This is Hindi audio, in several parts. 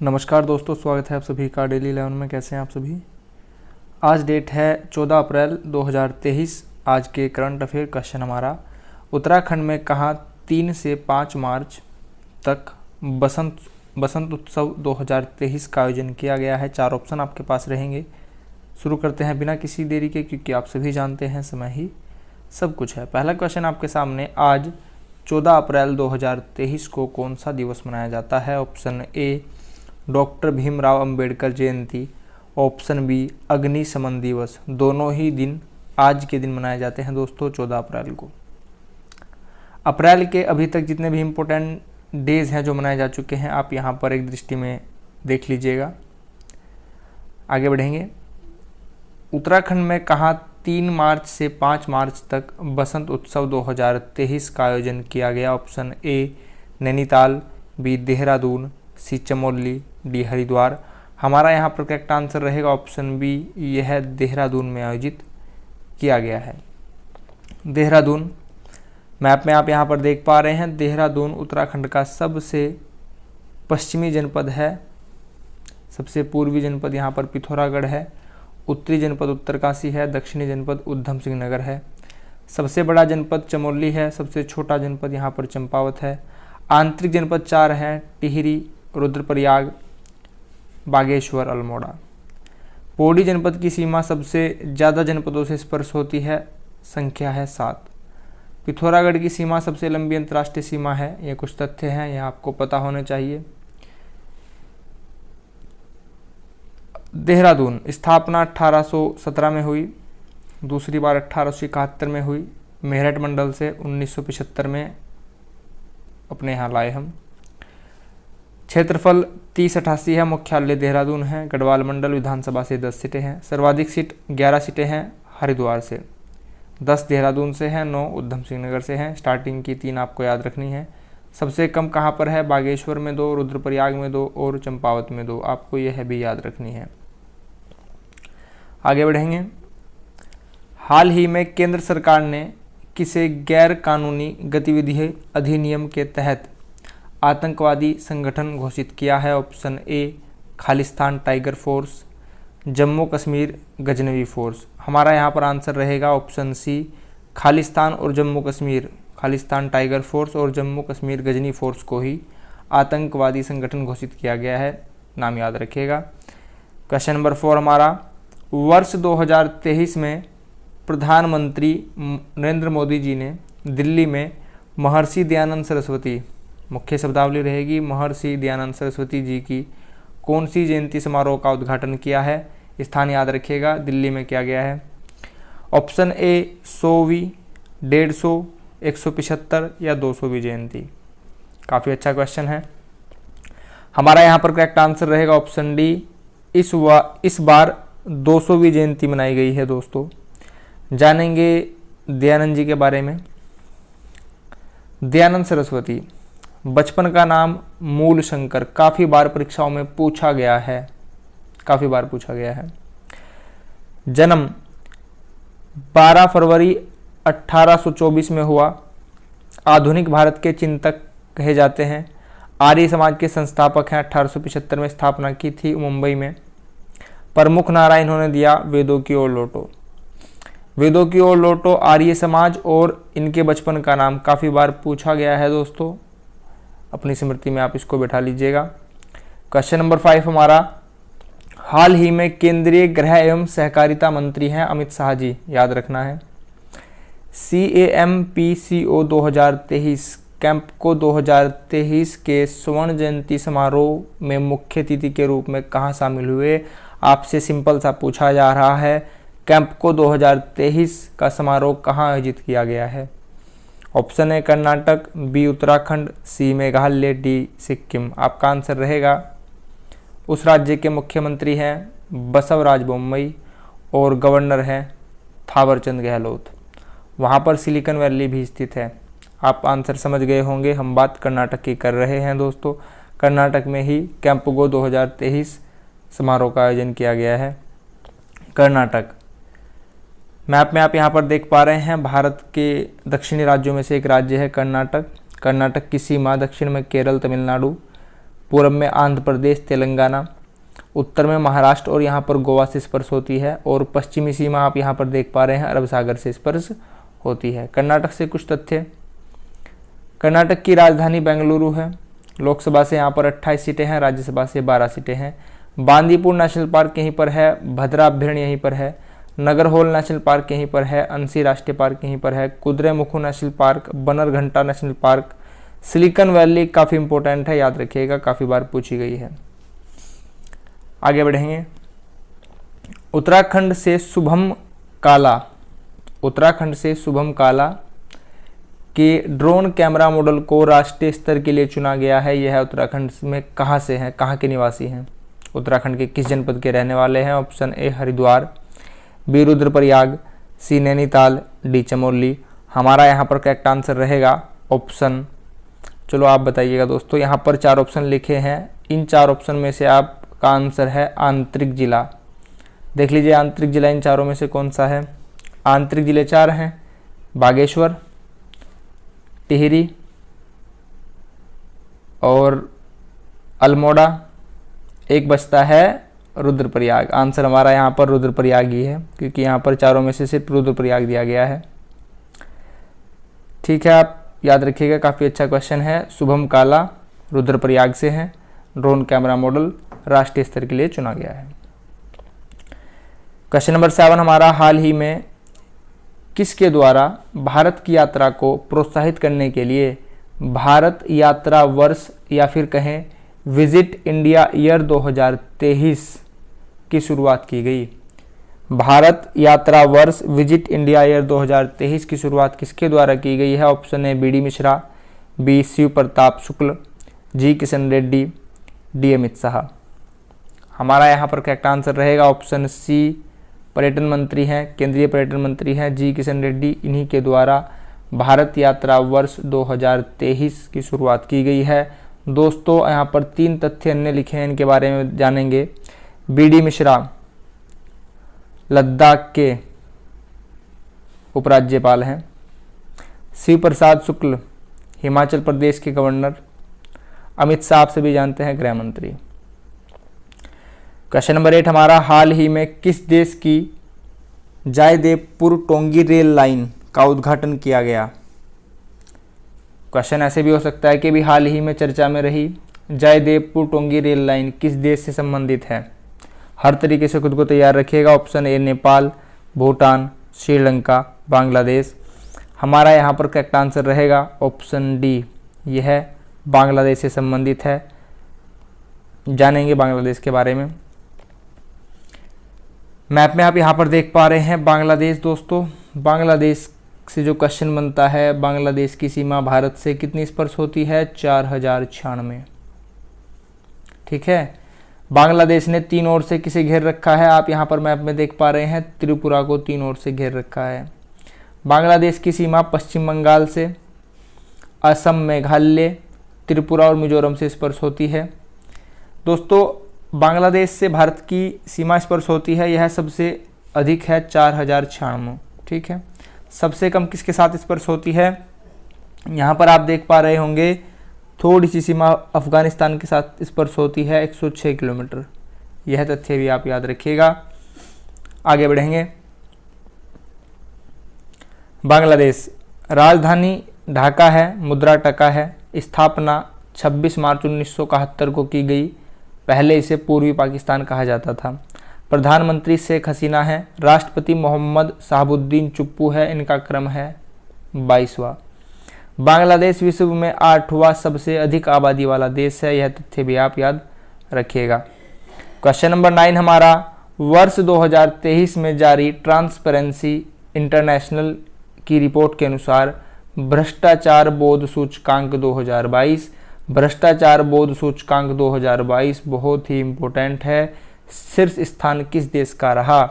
नमस्कार दोस्तों, स्वागत है आप सभी का डेली 11 में। कैसे हैं आप सभी। आज डेट है 14 अप्रैल 2023। आज के करंट अफेयर क्वेश्चन हमारा, उत्तराखंड में कहाँ 3 से 5 मार्च तक बसंत उत्सव 2023 का आयोजन किया गया है। 4 ऑप्शन आपके पास रहेंगे। शुरू करते हैं बिना किसी देरी के, क्योंकि आप सभी जानते हैं समय ही सब कुछ है। पहला क्वेश्चन आपके सामने, आज 14 अप्रैल 2023 को कौन सा दिवस मनाया जाता है। Option A doctor Bhimrao Ambedkar Jayanti, option B अग्निशमन दिवस। दोनों ही दिन आज के दिन मनाए जाते हैं दोस्तों, 14 अप्रैल को। अप्रैल के अभी तक जितने भी इम्पोर्टेंट डेज हैं जो मनाए जा चुके हैं, आप यहाँ पर एक दृष्टि में देख लीजिएगा। आगे बढ़ेंगे। उत्तराखंड में कहाँ 3 मार्च से 5 मार्च तक बसंत उत्सव 2023 का आयोजन किया गया। Option A Nainital, B Dehradun, C Chamoli, D Haridwar. हमारा यहाँ पर करेक्ट आंसर रहेगा ऑप्शन बी, यह देहरादून में आयोजित किया गया है। देहरादून मैप में आप यहाँ पर देख पा रहे हैं, देहरादून उत्तराखंड का सबसे पश्चिमी जनपद है। सबसे पूर्वी जनपद यहाँ पर पिथौरागढ़ है, उत्तरी जनपद उत्तरकाशी है, दक्षिणी जनपद उधम सिंह नगर है, सबसे बड़ा जनपद चमोली है, सबसे छोटा जनपद यहाँ पर चंपावत है। आंतरिक जनपद 4 हैं, टिहरी, रुद्रप्रयाग, बागेश्वर, अल्मोड़ा। पौड़ी जनपद की सीमा सबसे ज़्यादा जनपदों से स्पर्श होती है, संख्या है 7। पिथौरागढ़ की सीमा सबसे लंबी अंतर्राष्ट्रीय सीमा है। ये कुछ तथ्य हैं, यह आपको पता होने चाहिए। देहरादून स्थापना 1817 में हुई, दूसरी बार 1871 में हुई। मेरठ मंडल से 1975 में अपने यहाँ लाए हम। क्षेत्रफल 3088 है, मुख्यालय देहरादून है। गढ़वाल मंडल विधानसभा से 10 सीटें हैं। सर्वाधिक सीट 11 सीटें हैं हरिद्वार से, 10 देहरादून से हैं, 9 उधम सिंह नगर से हैं। स्टार्टिंग की 3 आपको याद रखनी है। सबसे कम कहाँ पर है, बागेश्वर में 2, रुद्रप्रयाग में 2 और चंपावत में 2। आपको यह भी याद रखनी है। आगे बढ़ेंगे। हाल ही में केंद्र सरकार ने किसे गैर कानूनी गतिविधि अधिनियम के तहत आतंकवादी संगठन घोषित किया है। ऑप्शन ए Khalistan tiger force, Jammu Kashmir Ghaznavi force. हमारा यहाँ पर आंसर रहेगा ऑप्शन सी, खालिस्तान और जम्मू कश्मीर, खालिस्तान टाइगर फोर्स और जम्मू कश्मीर गजनी फोर्स को ही आतंकवादी संगठन घोषित किया गया है। नाम याद रखिएगा। क्वेश्चन नंबर 4 हमारा, वर्ष 2023 में प्रधानमंत्री नरेंद्र मोदी जी ने दिल्ली में महर्षि दयानंद सरस्वती, मुख्य शब्दावली रहेगी, महर्षि दयानंद सरस्वती जी की कौन सी जयंती समारोह का उद्घाटन किया है। स्थान याद रखिएगा, दिल्ली में किया गया है। ऑप्शन ए 100वीं, 150, 175 या 200वीं जयंती। काफ़ी अच्छा क्वेश्चन है। हमारा यहाँ पर करेक्ट आंसर रहेगा ऑप्शन डी, इस बार 200वीं जयंती मनाई गई है दोस्तों। जानेंगे दयानंद जी के बारे में। दयानंद सरस्वती, बचपन का नाम मूल शंकर, काफ़ी बार परीक्षाओं में पूछा गया है, काफ़ी बार पूछा गया है। जन्म 12 फरवरी 1824 में हुआ। आधुनिक भारत के चिंतक कहे जाते हैं। आर्य समाज के संस्थापक हैं। 1875 में स्थापना की थी मुंबई में। प्रमुख नारा इन्होंने दिया, वेदों की ओर लौटो, वेदों की ओर लौटो, आर्य समाज और इनके बचपन का नाम काफ़ी बार पूछा गया है दोस्तों। अपनी स्मृति में आप इसको बैठा लीजिएगा। क्वेश्चन नंबर 5 हमारा, हाल ही में केंद्रीय गृह एवं सहकारिता मंत्री हैं अमित शाह जी, याद रखना है। CAMPCO 2023 कैंपको 2023 के स्वर्ण जयंती समारोह में मुख्य अतिथि के रूप में कहाँ शामिल हुए। आपसे सिंपल सा पूछा जा रहा है, कैंपको 2023 का समारोह कहाँ आयोजित किया गया है। Option A Karnataka, B Uttarakhand, C Meghalaya, D Sikkim. आपका आंसर रहेगा, उस राज्य के मुख्यमंत्री हैं बसवराज बोम्मई और गवर्नर हैं थावरचंद गहलोत। वहाँ पर सिलिकॉन वैली भी स्थित है। आप आंसर समझ गए होंगे, हम बात कर्नाटक की कर रहे हैं दोस्तों। कर्नाटक में ही कैंपगो 2023 समारोह का आयोजन किया गया है, कर्नाटक। मैप में आप यहाँ पर देख पा रहे हैं, भारत के दक्षिणी राज्यों में से एक राज्य है कर्नाटक। कर्नाटक की सीमा दक्षिण में केरल, तमिलनाडु, पूर्व में आंध्र प्रदेश, तेलंगाना, उत्तर में महाराष्ट्र और यहाँ पर गोवा से स्पर्श होती है, और पश्चिमी सीमा आप यहाँ पर देख पा रहे हैं अरब सागर से स्पर्श होती है। कर्नाटक से कुछ तथ्य। कर्नाटक की राजधानी बेंगलुरु है। लोकसभा से यहाँ पर 28 सीटें हैं, राज्यसभा से 12 सीटें हैं। बांदीपुर नेशनल पार्क यहीं पर है, भद्रा अभ्यारण्य यहीं पर है, नगरहोल नेशनल पार्क यहीं पर है, अंसी राष्ट्रीय पार्क यहीं पर है, Kudremukh national park, Bannerghatta national park, silicon valley काफ़ी इंपॉर्टेंट है, याद रखिएगा, काफ़ी बार पूछी गई है। आगे बढ़ेंगे। उत्तराखंड से शुभम काला, उत्तराखंड से शुभम काला के ड्रोन कैमरा मॉडल को राष्ट्रीय स्तर के लिए चुना गया है। यह उत्तराखंड में कहाँ से हैं, कहाँ के निवासी हैं, उत्तराखंड के किस जनपद के रहने वाले हैं? Option A Haridwar, B Rudraprayag, C Nainital, D Chamoli. हमारा यहाँ पर करेक्ट आंसर रहेगा ऑप्शन, चलो आप बताइएगा दोस्तों, यहाँ पर 4 ऑप्शन लिखे हैं, इन 4 ऑप्शन में से आपका आंसर है आंतरिक जिला। देख लीजिए आंतरिक जिला इन चारों में से कौन सा है। आंतरिक जिले 4 हैं, बागेश्वर, टिहरी और अल्मोड़ा, एक बचता है रुद्रप्रयाग। आंसर हमारा यहाँ पर रुद्रप्रयाग ही है, क्योंकि यहाँ पर चारों में से सिर्फ रुद्रप्रयाग दिया गया है। ठीक है, आप याद रखिएगा, काफ़ी अच्छा क्वेश्चन है। शुभम काला रुद्रप्रयाग से हैं। ड्रोन कैमरा मॉडल राष्ट्रीय स्तर के लिए चुना गया है। क्वेश्चन नंबर 7 हमारा, हाल ही में किसके द्वारा भारत की यात्रा को प्रोत्साहित करने के लिए भारत यात्रा वर्ष या फिर कहें विजिट इंडिया ईयर 2023 की शुरुआत की गई? भारत यात्रा वर्ष विजिट इंडिया ईयर 2023 की शुरुआत किसके द्वारा की गई है? Option A B D Mishra, B Shiv Pratap Shukla, G Kishan Reddy, D Amit Shah. हमारा यहाँ पर करेक्ट आंसर रहेगा ऑप्शन सी, पर्यटन मंत्री हैं, केंद्रीय पर्यटन मंत्री हैं जी किशन रेड्डी। इन्हीं के द्वारा भारत यात्रा वर्ष 2023 की शुरुआत की गई है। दोस्तों यहाँ पर 3 तथ्य अन्य लिखे हैं, इनके बारे में जानेंगे। बी डी मिश्रा लद्दाख के उपराज्यपाल हैं। शिव प्रसाद शुक्ल हिमाचल प्रदेश के गवर्नर। अमित शाह आप सभी जानते हैं, गृह मंत्री। क्वेश्चन नंबर 8 हमारा, हाल ही में किस देश की जयदेवपुर टोंगी रेल लाइन का उद्घाटन किया गया? क्वेश्चन ऐसे भी हो सकता है कि भी हाल ही में चर्चा में रही जयदेवपुर टोंगी रेल लाइन किस देश से संबंधित है? हर तरीके से खुद को तैयार रखिएगा। Option A Nepal, Bhutan, Sri Lanka, Bangladesh. हमारा यहाँ पर करेक्ट आंसर रहेगा ऑप्शन डी, यह बांग्लादेश से संबंधित है। जानेंगे बांग्लादेश के बारे में। मैप में आप यहाँ पर देख पा रहे हैं बांग्लादेश। दोस्तों बांग्लादेश से जो क्वेश्चन बनता है, बांग्लादेश की सीमा भारत से कितनी स्पर्श होती है? 4096। ठीक है, बांग्लादेश ने 3 ओर से किसे घेर रखा है? आप यहाँ पर मैप में देख पा रहे हैं त्रिपुरा को 3 ओर से घेर रखा है। बांग्लादेश की सीमा पश्चिम बंगाल से, असम, मेघालय, त्रिपुरा और मिजोरम से स्पर्श होती है। दोस्तों बांग्लादेश से भारत की सीमा स्पर्श होती है, यह सबसे अधिक है 4096। ठीक है, सबसे कम किसके साथ स्पर्श होती है? यहाँ पर आप देख पा रहे होंगे थोड़ी सी सीमा अफगानिस्तान के साथ स्पर्श होती है 106 किलोमीटर। यह तथ्य भी आप याद रखिएगा। आगे बढ़ेंगे। बांग्लादेश राजधानी ढाका है, मुद्रा टका है। स्थापना 26 मार्च 1971 को की गई। पहले इसे पूर्वी पाकिस्तान कहा जाता था। प्रधानमंत्री शेख हसीना है। राष्ट्रपति मोहम्मद शहाबुद्दीन चुप्पू है। इनका क्रम है 22वां। बांग्लादेश विश्व में 8वां सबसे अधिक आबादी वाला देश है। यह तथ्य भी आप याद रखिएगा। क्वेश्चन नंबर 9 हमारा, वर्ष 2023 में जारी ट्रांसपेरेंसी इंटरनेशनल की रिपोर्ट के अनुसार भ्रष्टाचार बोध सूचकांक 2022, भ्रष्टाचार बोध सूचकांक 2022 बहुत ही इम्पोर्टेंट है। शीर्ष स्थान किस देश का रहा?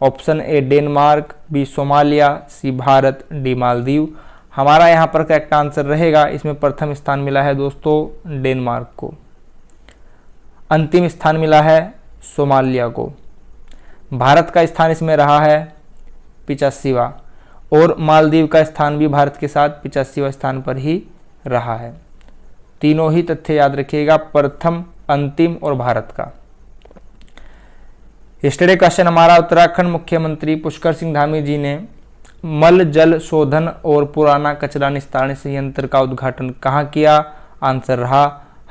Option A Denmark, B Somalia, C Bharat, D Maldives. हमारा यहाँ पर करेक्ट आंसर रहेगा, इसमें प्रथम स्थान मिला है दोस्तों डेनमार्क को, अंतिम स्थान मिला है सोमालिया को। भारत का स्थान इसमें रहा है 85वां और मालदीव का स्थान भी भारत के साथ 85वां स्थान पर ही रहा है। तीनों ही तथ्य याद रखिएगा, प्रथम, अंतिम और भारत का। यस्टरडे क्वेश्चन हमारा, उत्तराखंड मुख्यमंत्री पुष्कर सिंह धामी जी ने मल जल शोधन और पुराना कचरा निस्तारण संयंत्र का उद्घाटन कहाँ किया? आंसर रहा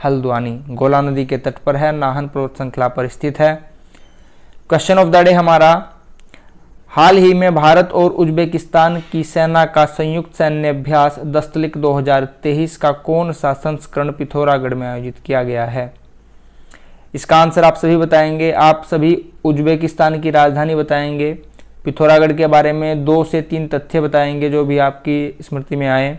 हल्द्वानी, गोला नदी के तट पर है, नाहन पर्वत श्रृंखला पर स्थित है। क्वेश्चन ऑफ द डे हमारा, हाल ही में भारत और उज्बेकिस्तान की सेना का संयुक्त सैन्य अभ्यास दस्तलिक 2023 का कौन सा संस्करण पिथौरागढ़ में आयोजित किया गया है? इसका आंसर आप सभी बताएंगे। आप सभी उज्बेकिस्तान की राजधानी बताएंगे, पिथौरागढ़ के बारे में 2 से 3 तथ्य बताएंगे जो भी आपकी स्मृति में आए,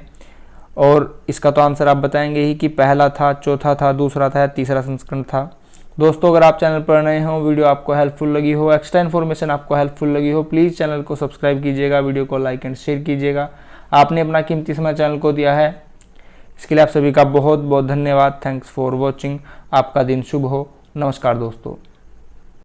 और इसका तो आंसर आप बताएंगे ही कि पहला था, चौथा था, दूसरा था, तीसरा संस्करण था। दोस्तों, अगर आप चैनल पर नए हो, वीडियो आपको हेल्पफुल लगी हो, एक्स्ट्रा इन्फॉर्मेशन आपको हेल्पफुल लगी हो, प्लीज़ चैनल को सब्सक्राइब कीजिएगा, वीडियो को लाइक एंड शेयर कीजिएगा। आपने अपना कीमती समय चैनल को दिया है, इसके लिए आप सभी का बहुत बहुत धन्यवाद। Thanks for watching. आपका दिन शुभ हो। नमस्कार दोस्तों।